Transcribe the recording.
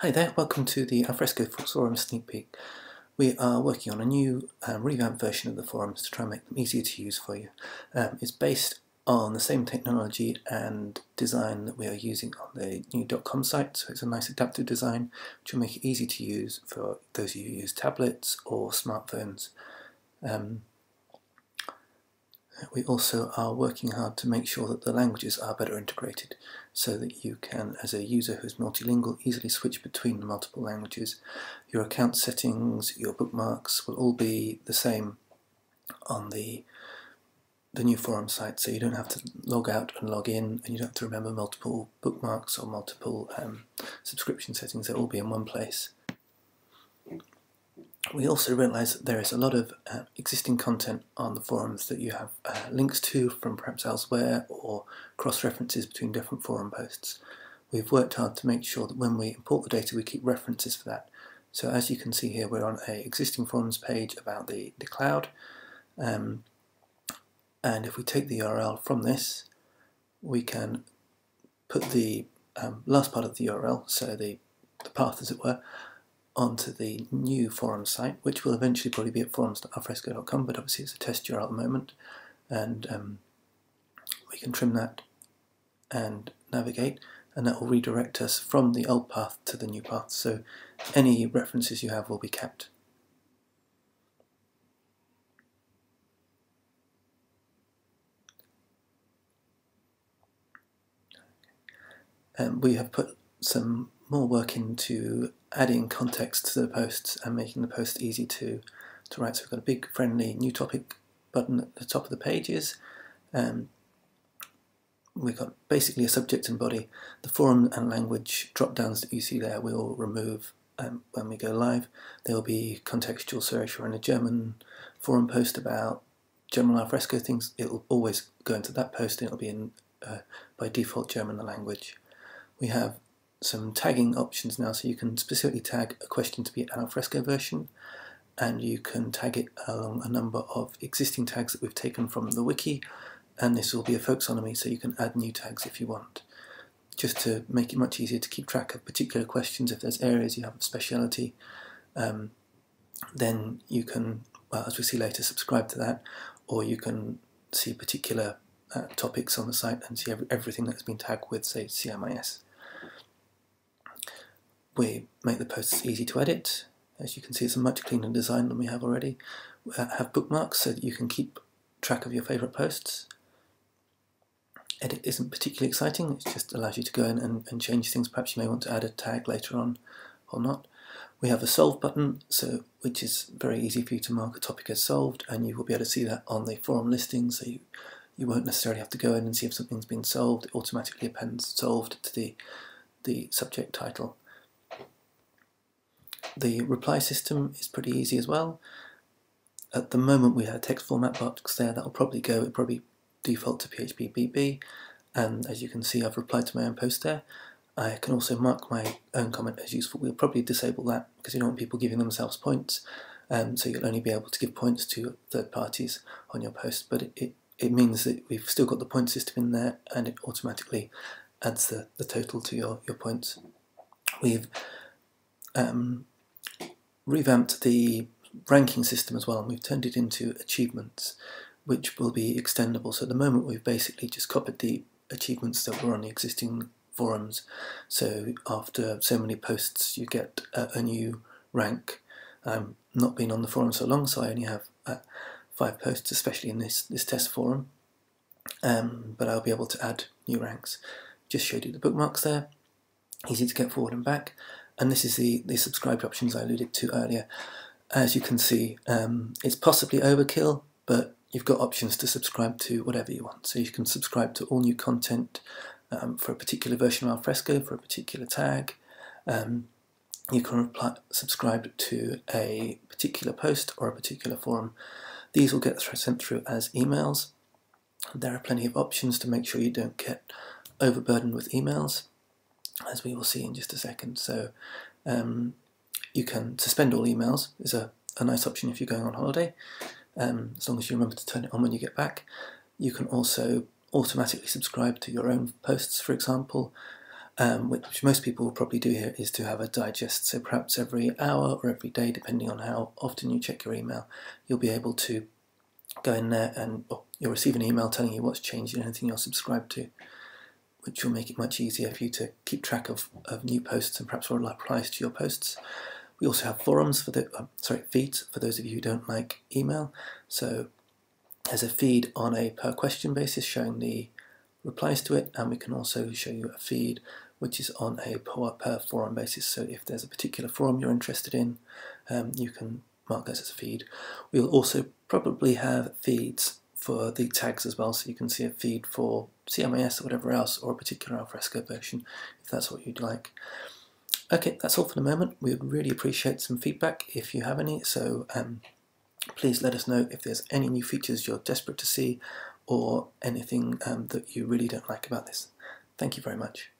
Hi there, welcome to the Alfresco forum sneak peek. We are working on a new revamped version of the forums to try and make them easier to use for you. It's based on the same technology and design that we are using on the new .com site, so it's a nice adaptive design which will make it easy to use for those of you who use tablets or smartphones. We also are working hard to make sure that the languages are better integrated so that you can, as a user who's multilingual, easily switch between the multiple languages. Your account settings, your bookmarks will all be the same on the new forum site, so you don't have to log out and log in, and you don't have to remember multiple bookmarks or multiple subscription settings. They'll all be in one place. We also realise that there is a lot of existing content on the forums that you have links to from perhaps elsewhere or cross-references between different forum posts. We've worked hard to make sure that when we import the data we keep references for that. So as you can see here, we're on an existing forums page about the cloud, and if we take the URL from this, we can put the last part of the URL, so the path as it were, onto the new forum site, which will eventually probably be at forums.alfresco.com, but obviously it's a test URL at the moment, and we can trim that and navigate, and that will redirect us from the old path to the new path, so any references you have will be kept. We have put some more work into adding context to the posts and making the post easy to write. So we've got a big friendly new topic button at the top of the pages. We've got basically a subject and body. The forum and language drop downs that you see there we'll remove when we go live. There will be contextual, so if you're in a German forum post about general Alfresco things, it will always go into that post and it will be in by default German language. We have some tagging options now, so you can specifically tag a question to be an Alfresco version, and you can tag it along a number of existing tags that we've taken from the wiki, and this will be a folksonomy, so you can add new tags if you want, just to make it much easier to keep track of particular questions. If there's areas you have a speciality, then you can, well, as we see later, subscribe to that, or you can see particular topics on the site and see everything that's been tagged with, say, CMIS. We make the posts easy to edit. As you can see, it's a much cleaner design than we have already. We have bookmarks so that you can keep track of your favourite posts. Edit isn't particularly exciting, it just allows you to go in and change things. Perhaps you may want to add a tag later on or not. We have a solve button, which is very easy for you to mark a topic as solved, and you will be able to see that on the forum listing, so you won't necessarily have to go in and see if something's been solved. It automatically appends solved to the subject title. The reply system is pretty easy as well. At the moment we have a text format box there. That will probably go, it'll probably default to PHP BB, and as you can see I've replied to my own post there. I can also mark my own comment as useful. We'll probably disable that because you don't want people giving themselves points, so you'll only be able to give points to third parties on your post, but it means that we've still got the point system in there, and it automatically adds the total to your points. We've revamped the ranking system as well, and we've turned it into achievements, which will be extendable. So at the moment we've basically just copied the achievements that were on the existing forums, so after so many posts you get a new rank. Not been on the forum so long, so I only have 5 posts, especially in this test forum, but I'll be able to add new ranks. Just showed you the bookmarks there, easy to get forward and back. And this is the subscribe options I alluded to earlier. As you can see, it's possibly overkill, but you've got options to subscribe to whatever you want. So you can subscribe to all new content for a particular version of Alfresco, for a particular tag. You can subscribe to a particular post or a particular forum. These will get sent through as emails. There are plenty of options to make sure you don't get overburdened with emails, as we will see in just a second. So you can suspend all emails, is a nice option if you're going on holiday, as long as you remember to turn it on when you get back. You can also automatically subscribe to your own posts, for example, which most people will probably do here, is to have a digest. So perhaps every hour or every day, depending on how often you check your email, you'll be able to go in there and you'll receive an email telling you what's changed in anything you're subscribed to, which will make it much easier for you to keep track of new posts and perhaps what applies to your posts. We also have forums for feeds for those of you who don't like email. So there's a feed on a per question basis showing the replies to it, and we can also show you a feed which is on a per forum basis. So if there's a particular forum you're interested in, you can mark this as a feed. We'll also probably have feeds for the tags as well, so you can see a feed for CMIS or whatever else, or a particular Alfresco version, if that's what you'd like. Okay, that's all for the moment. We would really appreciate some feedback if you have any, so please let us know if there's any new features you're desperate to see, or anything that you really don't like about this. Thank you very much.